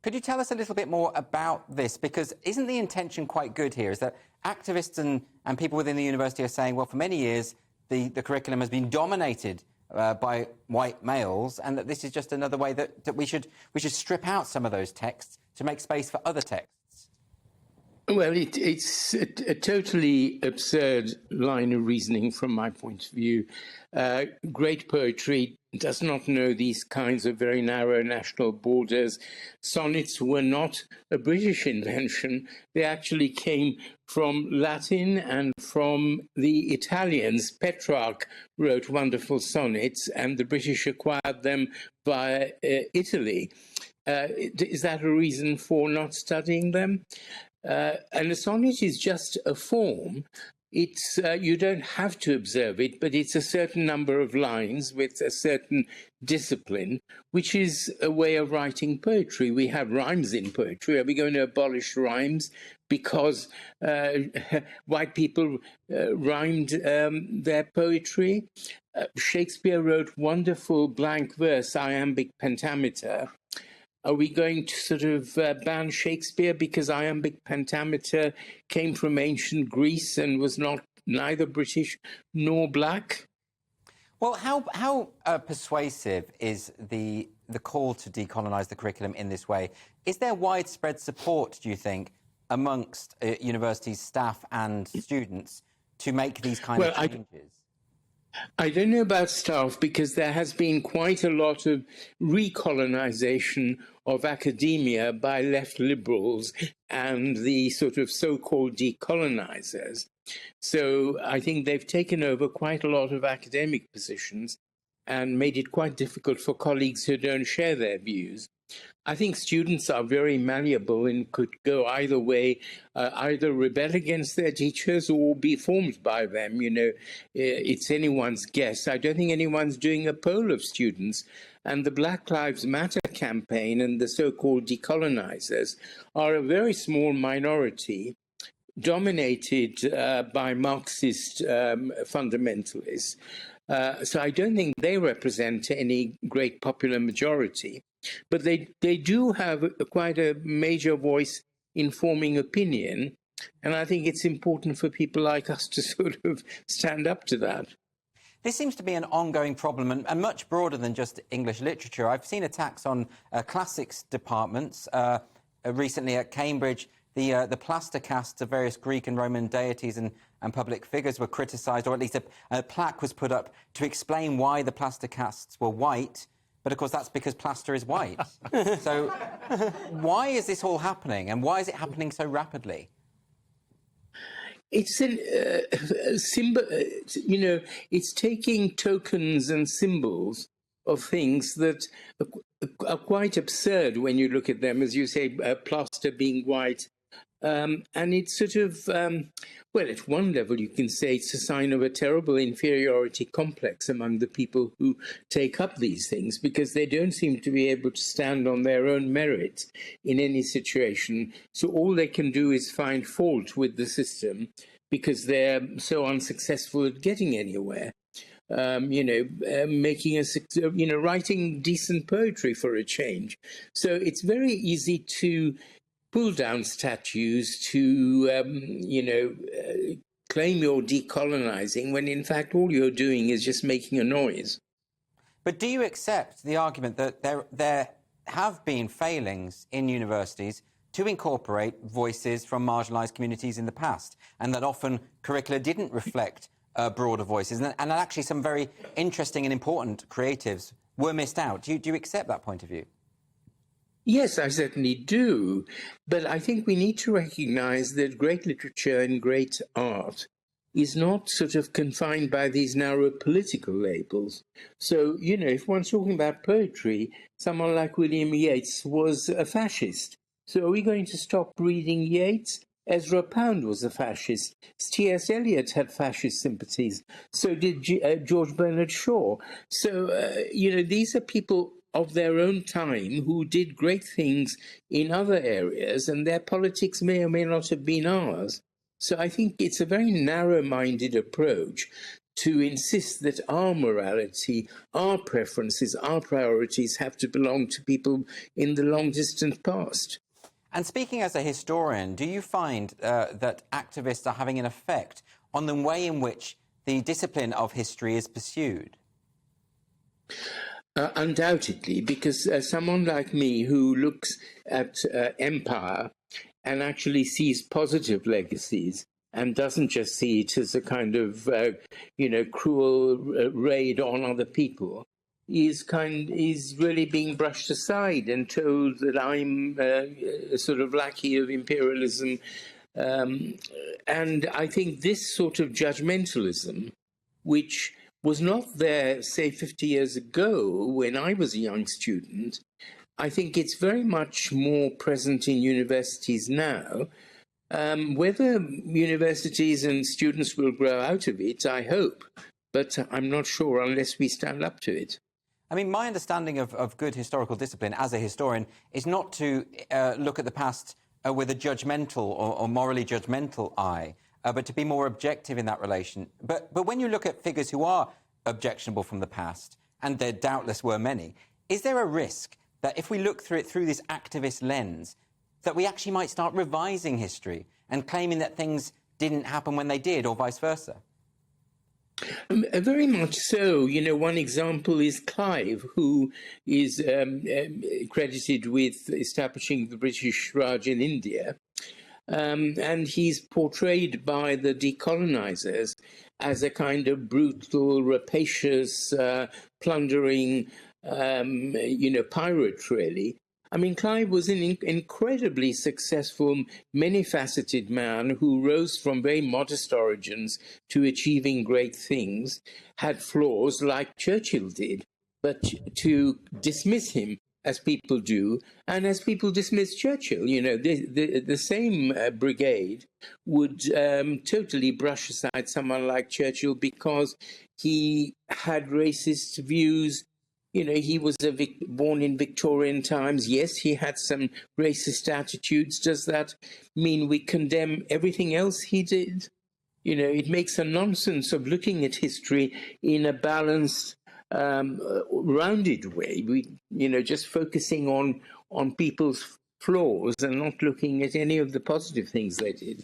Could you tell us a little bit more about this? Because isn't the intention quite good here? Is that activists and people within the university are saying, well, for many years, the curriculum has been dominated by white males, and that this is just another way that we should strip out some of those texts to make space for other texts? Well, it's a totally absurd line of reasoning from my point of view. Great poetry does not know these kinds of very narrow national borders. Sonnets were not a British invention. They actually came from Latin and from the Italians. Petrarch wrote wonderful sonnets, and the British acquired them via Italy. Is that a reason for not studying them? And a sonnet is just a form. It's you don't have to observe it, but it's a certain number of lines with a certain discipline, which is a way of writing poetry. We have rhymes in poetry. Are we going to abolish rhymes because white people rhymed their poetry? Shakespeare wrote wonderful blank verse, iambic pentameter. Are we going to sort of ban Shakespeare because iambic pentameter came from ancient Greece and was neither British nor black? Well, how persuasive is the call to decolonize the curriculum in this way? Is there widespread support, do you think, amongst universities, staff and students to make these kind of changes? I don't know about staff, because there has been quite a lot of recolonization of academia by left liberals and the sort of so-called decolonizers. So I think they've taken over quite a lot of academic positions and made it quite difficult for colleagues who don't share their views. I think students are very malleable and could go either way, either rebel against their teachers or be formed by them. You know, it's anyone's guess. I don't think anyone's doing a poll of students. And the Black Lives Matter campaign and the so-called decolonizers are a very small minority, dominated by Marxist fundamentalists. So I don't think they represent any great popular majority. But they do have quite a major voice in forming opinion, and I think it's important for people like us to sort of stand up to that. This seems to be an ongoing problem and much broader than just English literature. I've seen attacks on classics departments. Recently at Cambridge, the plaster casts of various Greek and Roman deities and public figures were criticised, or at least a plaque was put up to explain why the plaster casts were white. But, of course, that's because plaster is white. So why is this all happening, and why is it happening so rapidly? It's it's taking tokens and symbols of things that are quite absurd when you look at them, as you say, plaster being white. And it's sort of, well, at one level you can say it's a sign of a terrible inferiority complex among the people who take up these things, because they don't seem to be able to stand on their own merit in any situation. So all they can do is find fault with the system because they're so unsuccessful at getting anywhere. Making writing decent poetry for a change. So it's very easy to pull down statues to, claim you're decolonizing when in fact all you're doing is just making a noise. But do you accept the argument that there have been failings in universities to incorporate voices from marginalised communities in the past, and that often curricula didn't reflect broader voices, and actually some very interesting and important creatives were missed out? Do you accept that point of view? Yes, I certainly do. But I think we need to recognize that great literature and great art is not sort of confined by these narrow political labels. So, if one's talking about poetry, someone like William Yeats was a fascist. So are we going to stop reading Yeats? Ezra Pound was a fascist. T.S. Eliot had fascist sympathies. So did George Bernard Shaw. So, these are people of their own time who did great things in other areas, and their politics may or may not have been ours. So I think it's a very narrow-minded approach to insist that our morality, our preferences, our priorities have to belong to people in the long distant past. And speaking as a historian, do you find that activists are having an effect on the way in which the discipline of history is pursued? Undoubtedly, because someone like me who looks at empire and actually sees positive legacies and doesn't just see it as a kind of, cruel raid on other people, is really being brushed aside and told that I'm a sort of lackey of imperialism. And I think this sort of judgmentalism, which was not there, say, 50 years ago when I was a young student, I think it's very much more present in universities now. Whether universities and students will grow out of it, I hope, but I'm not sure unless we stand up to it. I mean, my understanding of good historical discipline as a historian is not to look at the past with a judgmental or morally judgmental eye, but to be more objective in that relation. But when you look at figures who are objectionable from the past, and there doubtless were many, is there a risk that if we look through it through this activist lens, that we actually might start revising history and claiming that things didn't happen when they did, or vice versa? Very much so. You know, one example is Clive, who is credited with establishing the British Raj in India. And he's portrayed by the decolonizers as a kind of brutal, rapacious, plundering, pirate, really. I mean, Clive was an incredibly successful, many-faceted man who rose from very modest origins to achieving great things, had flaws like Churchill did, but to dismiss him, as people do, and as people dismiss Churchill, the same brigade would totally brush aside someone like Churchill because he had racist views. You know, he was born in Victorian times. Yes, he had some racist attitudes. Does that mean we condemn everything else he did? You know, it makes a nonsense of looking at history in a balanced, rounded way. Just focusing on people's flaws and not looking at any of the positive things they did.